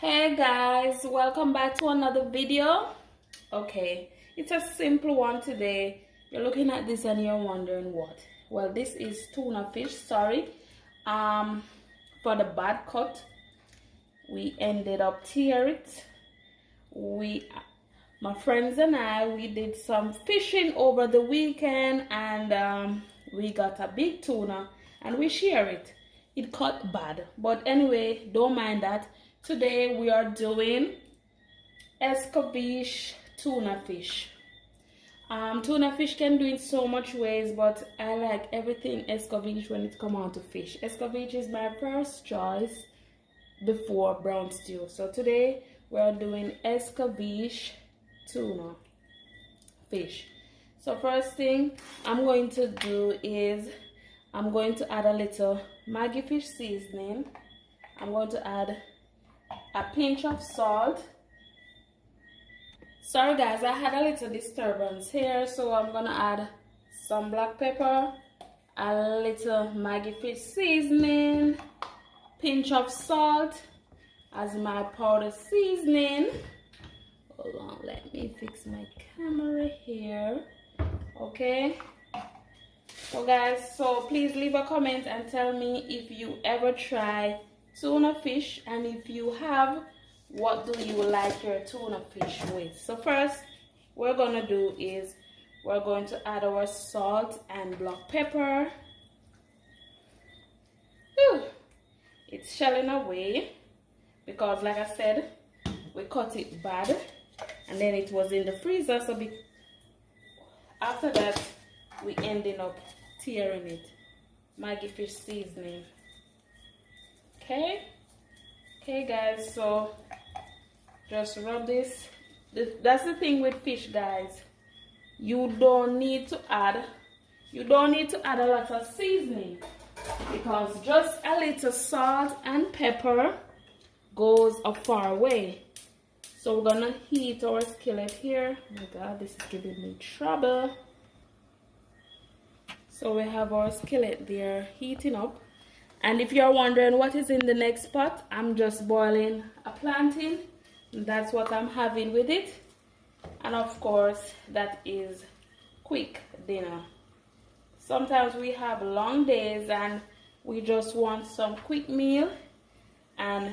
Hey guys, welcome back to another video. Okay, it's a simple one today. You're looking at this and you're wondering what? Well, this is tuna fish, sorry. For the bad cut, we ended up tear it. My friends and we did some fishing over the weekend and we got a big tuna and we share it. It cut bad, but anyway, don't mind that. Today we are doing Escovitch tuna fish. Tuna fish can do in so much ways, but I like everything Escovitch when it comes on to fish. Escovitch is my first choice before brown stew. So today we are doing Escovitch tuna fish. So first thing I'm going to do is I'm going to add a little Maggi fish seasoning. I'm going to add a pinch of salt. Sorry guys, I had a little disturbance here, so I'm gonna add some black pepper, a little Maggi fish seasoning, pinch of salt as my powder seasoning. Hold on, let me fix my camera here. Okay, so guys, so please leave a comment and tell me if you ever try tuna fish, and if you have, what do you like your tuna fish with? So first we're gonna do is we're going to add our salt and black pepper. Whew. It's shelling away because like I said, we cut it bad and then it was in the freezer, so after that we ended up tearing it. Maggi fish seasoning. Okay guys, so just rub this. That's the thing with fish, guys. You don't need to add a lot of seasoning, because just a little salt and pepper goes a far way. So we're gonna heat our skillet here. Oh my god, this is giving me trouble. So we have our skillet there heating up. And if you're wondering what is in the next pot, I'm just boiling a plantain. That's what I'm having with it. And of course, that is quick dinner. Sometimes we have long days and we just want some quick meal. And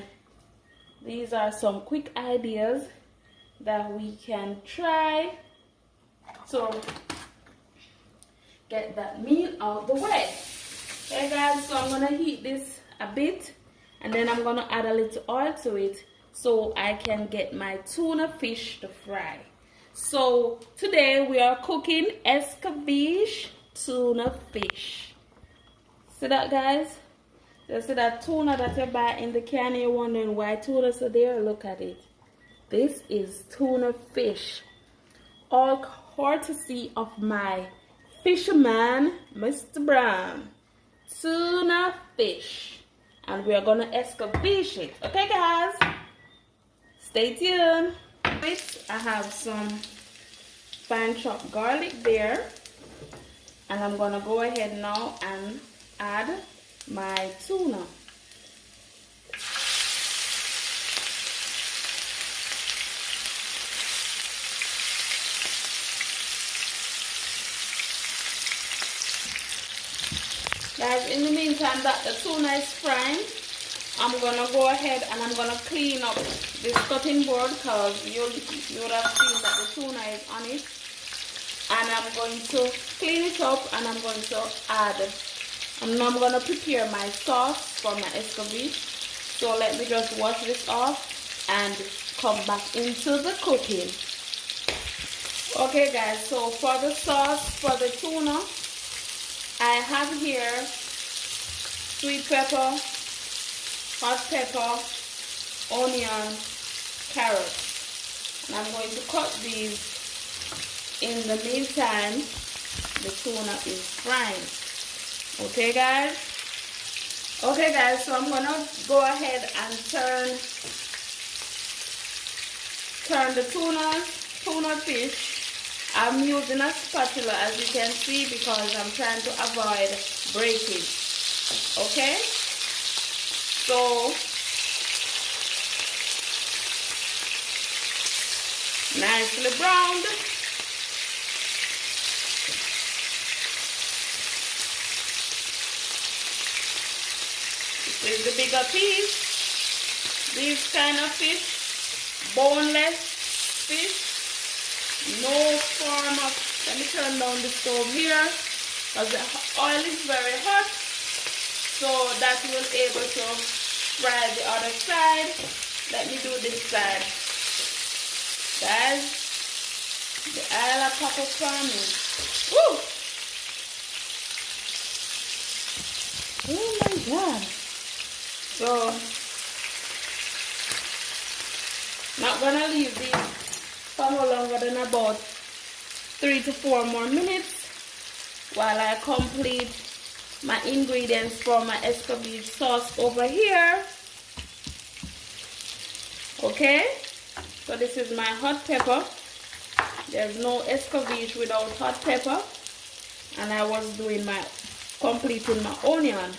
these are some quick ideas that we can try to get that meal out the way. Okay guys, so I'm gonna heat this a bit and then I'm gonna add a little oil to it so I can get my tuna fish to fry. So today we are cooking Escovitch tuna fish. See that, guys? You see that tuna that you buy in the can, you're wondering why tuna so there? Look at it. This is tuna fish, all courtesy of my fisherman, Mr. Brown. Tuna fish, and we are gonna Escovitch it. Okay guys, stay tuned. I have some fine chopped garlic there, and I'm gonna go ahead now and add my tuna. Guys, in the meantime that the tuna is frying, I'm gonna go ahead and I'm gonna clean up this cutting board, because you would have seen that the tuna is on it. And I'm going to clean it up and I'm going to add, and I'm gonna prepare my sauce for my Escovitch. So let me just wash this off and come back into the cooking. Okay guys, so for the sauce for the tuna, I have here sweet pepper, hot pepper, onion, carrots. And I'm going to cut these in the meantime the tuna is frying. Okay guys? Okay guys, so I'm gonna go ahead and turn the tuna fish. I'm using a spatula, as you can see, because I'm trying to avoid breakage. Okay, so nicely browned. This is the bigger piece. These kind of fish, boneless fish, no form of, let me turn down the stove here because the oil is very hot, so that will able to fry the other side. Let me do this side. Guys, the Isle of Papa farming. Woo! Oh my God. So, not gonna leave these for no longer than about 3 to 4 more minutes while I complete my ingredients for my Escovitch sauce over here. Okay, so this is my hot pepper. There's no Escovitch without hot pepper, and I was doing my completing my onion.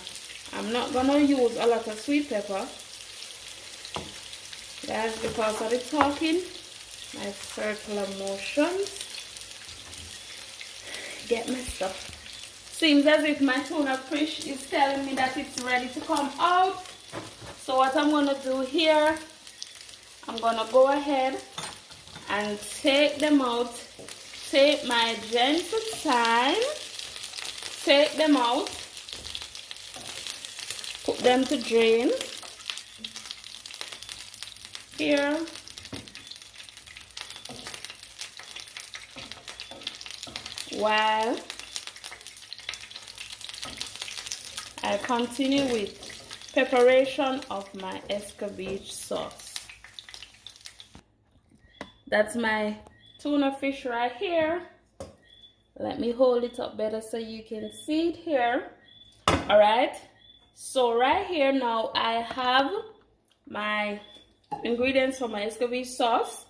I'm not gonna use a lot of sweet pepper. That's because of the talking, my circular motions get messed up. Seems as if my tuna fish is telling me that it's ready to come out. So what I'm gonna do here, I'm gonna go ahead and take them out. Take my gentle time, take them out, put them to drain. Here, while I continue with preparation of my Escovitch sauce. That's my tuna fish right here. Let me hold it up better so you can see it here. All right, so right here now I have my ingredients for my Escovitch sauce.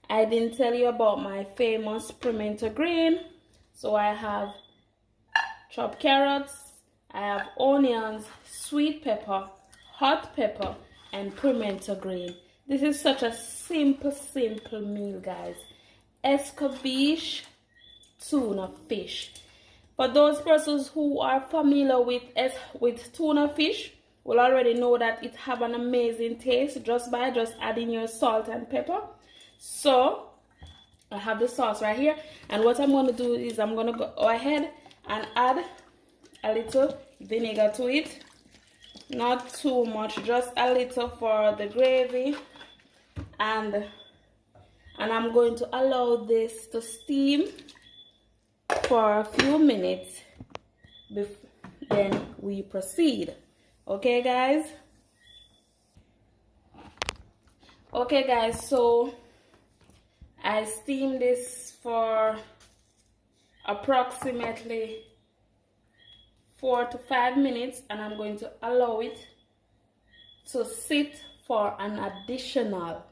I didn't tell you about my famous pimento green. So I have chopped carrots, I have onions, sweet pepper, hot pepper, and pimento green. This is such a simple meal, guys. Escovitch tuna fish. For those persons who are familiar with tuna fish, will already know that it have an amazing taste just by adding your salt and pepper. So I have the sauce right here, and what I'm going to do is I'm going to go ahead and add a little vinegar to it. Not too much, just a little for the gravy, and I'm going to allow this to steam for a few minutes. Then we proceed. Okay guys, so I steamed this for approximately 4 to 5 minutes, and I'm going to allow it to sit for an additional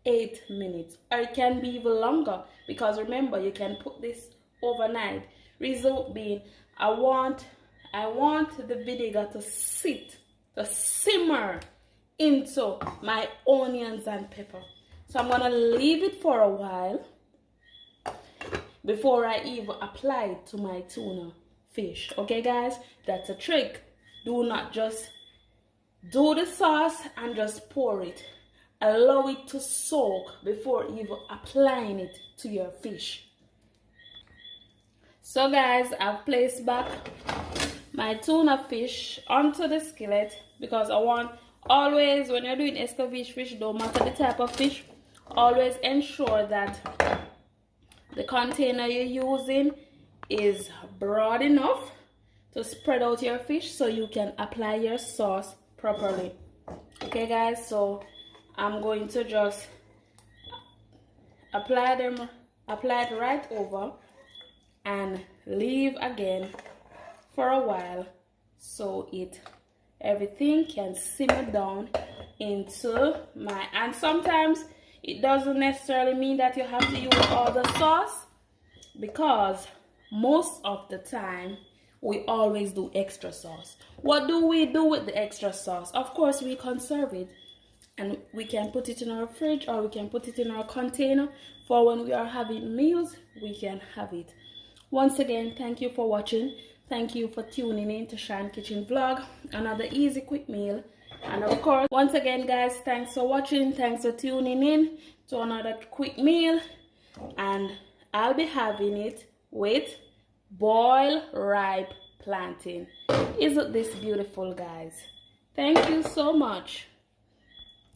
8 minutes, or it can be even longer, because remember, you can put this overnight. Result being, I want the vinegar to simmer into my onions and pepper. So I'm gonna leave it for a while before I even apply it to my tuna fish. Okay guys, that's a trick. Do not just do the sauce and just pour it. Allow it to soak before even applying it to your fish. So guys, I've placed back my tuna fish onto the skillet, because I want, always when you're doing Escovitch fish, don't matter the type of fish, always ensure that the container you're using is broad enough to spread out your fish so you can apply your sauce properly. Okay guys, so I'm going to just apply it right over and leave again for a while so everything can simmer down into my, and sometimes it doesn't necessarily mean that you have to use all the sauce, because most of the time we always do extra sauce. What do we do with the extra sauce? Of course, we conserve it and we can put it in our fridge or we can put it in our container for when we are having meals, we can have it. Once again, thank you for watching. Thank you for tuning in to Shan Kitchen Vlog, another easy quick meal. And of course, once again guys, thanks for watching, thanks for tuning in to another quick meal, and I'll be having it with boiled ripe plantain. Isn't this beautiful guys? Thank you so much.